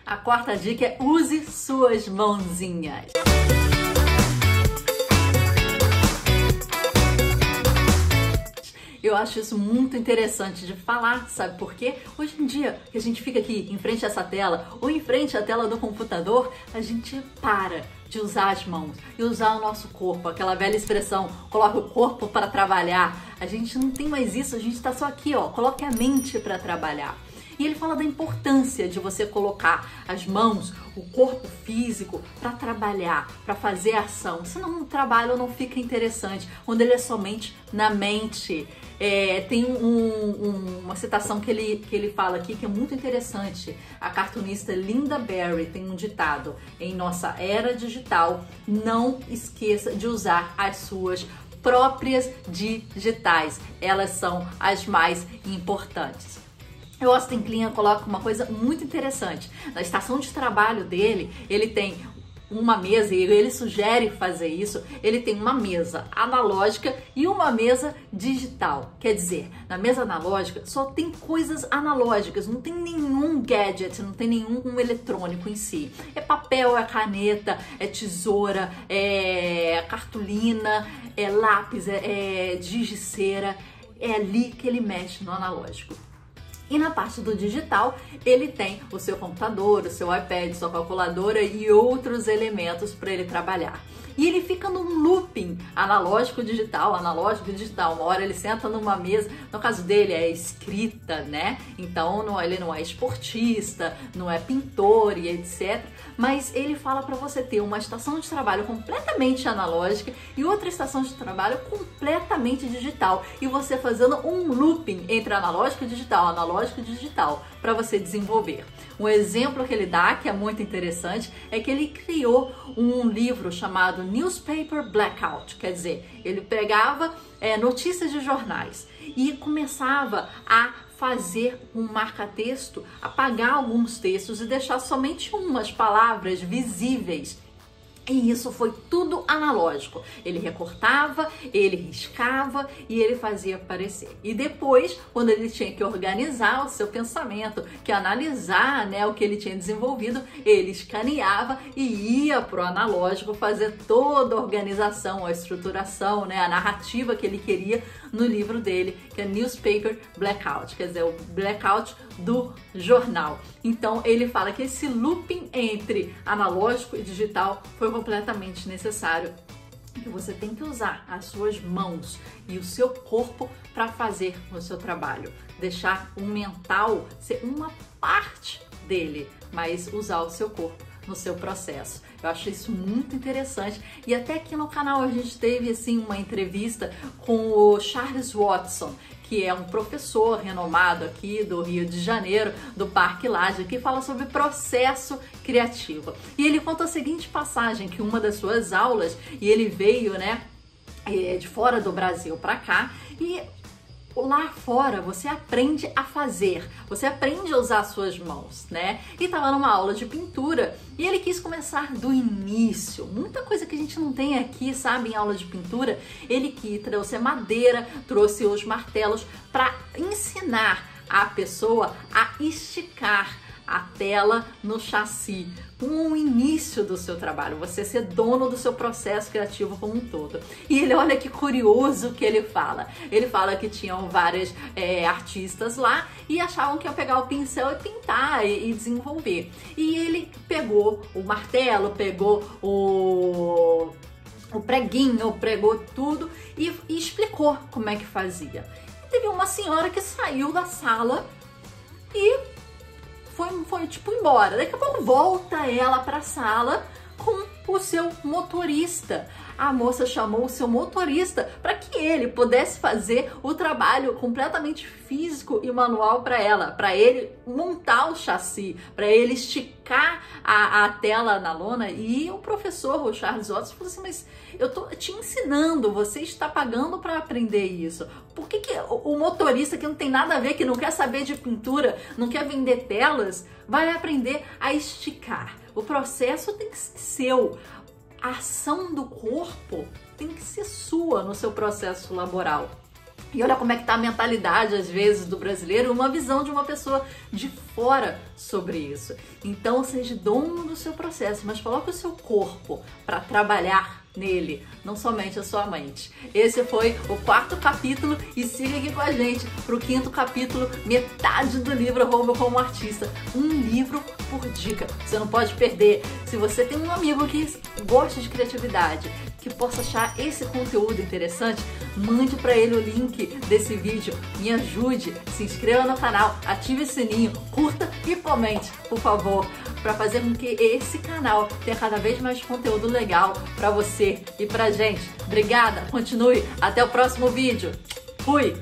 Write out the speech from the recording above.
A quarta dica é use suas mãozinhas. Eu acho isso muito interessante de falar, sabe por quê? Hoje em dia, que a gente fica aqui em frente a essa tela ou em frente à tela do computador, a gente para de usar as mãos e usar o nosso corpo, aquela velha expressão, coloca o corpo para trabalhar. A gente não tem mais isso, a gente está só aqui, ó, coloque a mente para trabalhar. E ele fala da importância de você colocar as mãos, o corpo físico para trabalhar, para fazer ação. Senão o trabalho não fica interessante, quando ele é somente na mente. Tem uma citação que ele fala aqui que é muito interessante. A cartunista Lynda Barry tem um ditado: em nossa era digital, não esqueça de usar as suas próprias digitais. Elas são as mais importantes. O Austin Kleon coloca uma coisa muito interessante. Na estação de trabalho dele, ele tem uma mesa, e ele sugere fazer isso, ele tem uma mesa analógica e uma mesa digital. Quer dizer, na mesa analógica só tem coisas analógicas, não tem nenhum gadget, não tem nenhum eletrônico em si. É papel, é caneta, é tesoura, é cartolina, é lápis, é gigiceira. É ali que ele mexe no analógico. E na parte do digital, ele tem o seu computador, o seu iPad, sua calculadora e outros elementos para ele trabalhar. E ele fica num looping analógico-digital. Uma hora ele senta numa mesa, no caso dele é escrita, né? Então ele não é esportista, não é pintor e etc. Mas ele fala para você ter uma estação de trabalho completamente analógica e outra estação de trabalho completamente digital. E você fazendo um looping entre analógico e digital, para você desenvolver. Um exemplo que ele dá, que é muito interessante, é que ele criou um livro chamado Newspaper Blackout. Quer dizer, ele pegava notícias de jornais e começava a fazer um marca-texto, apagar alguns textos e deixar somente umas palavras visíveis. E isso foi tudo analógico. Ele recortava, ele riscava e ele fazia aparecer. E depois, quando ele tinha que organizar o seu pensamento, que analisar, né, o que ele tinha desenvolvido, ele escaneava e ia para o analógico fazer toda a organização, a estruturação, né, a narrativa que ele queria no livro dele, que é Newspaper Blackout, quer dizer, o blackout do jornal. Então ele fala que esse looping entre analógico e digital foi completamente necessário, que você tem que usar as suas mãos e o seu corpo para fazer o seu trabalho, deixar o mental ser uma parte dele, mas usar o seu corpo no seu processo. Eu acho isso muito interessante. E até aqui no canal a gente teve assim uma entrevista com o Charles Watson, que é um professor renomado aqui do Rio de Janeiro, do Parque Lage, que fala sobre processo criativo. E ele conta a seguinte passagem, que uma das suas aulas, e ele veio, né, de fora do Brasil para cá, e lá fora você aprende a fazer, você aprende a usar suas mãos, né? E tava numa aula de pintura e ele quis começar do início. Muita coisa que a gente não tem aqui, sabe, em aula de pintura. Ele que trouxe a madeira, trouxe os martelos para ensinar a pessoa a esticar a tela no chassi, com o início do seu trabalho, você ser dono do seu processo criativo como um todo. E ele, olha que curioso que ele fala que tinham vários artistas lá e achavam que ia pegar o pincel e pintar e desenvolver. E ele pegou o martelo, pegou o preguinho, pregou tudo e explicou como é que fazia. E teve uma senhora que saiu da sala e foi tipo embora. Daqui a pouco volta ela para a sala com o seu motorista. A moça chamou o seu motorista para que ele pudesse fazer o trabalho completamente físico e manual para ela, para ele montar o chassi, para ele esticar a tela na lona. E o professor, o Charles Watson, falou assim: mas eu tô te ensinando, você está pagando para aprender isso. Por que o motorista, que não tem nada a ver, que não quer saber de pintura, não quer vender telas, vai aprender a esticar? O processo tem que ser seu. A ação do corpo tem que ser sua no seu processo laboral. E olha como é que tá a mentalidade, às vezes, do brasileiro, uma visão de uma pessoa de fora sobre isso. Então seja dono do seu processo, mas coloque o seu corpo para trabalhar nele, não somente a sua mente. Esse foi o 4º capítulo e siga aqui com a gente para o 5º capítulo, metade do livro Rouba como Artista. Um livro por dica, você não pode perder. Se você tem um amigo que gosta de criatividade, que possa achar esse conteúdo interessante, mande para ele o link desse vídeo, me ajude, se inscreva no canal, ative o sininho, curta e comente, por favor, para fazer com que esse canal tenha cada vez mais conteúdo legal para você e pra gente. Obrigada, continue, até o próximo vídeo. Fui!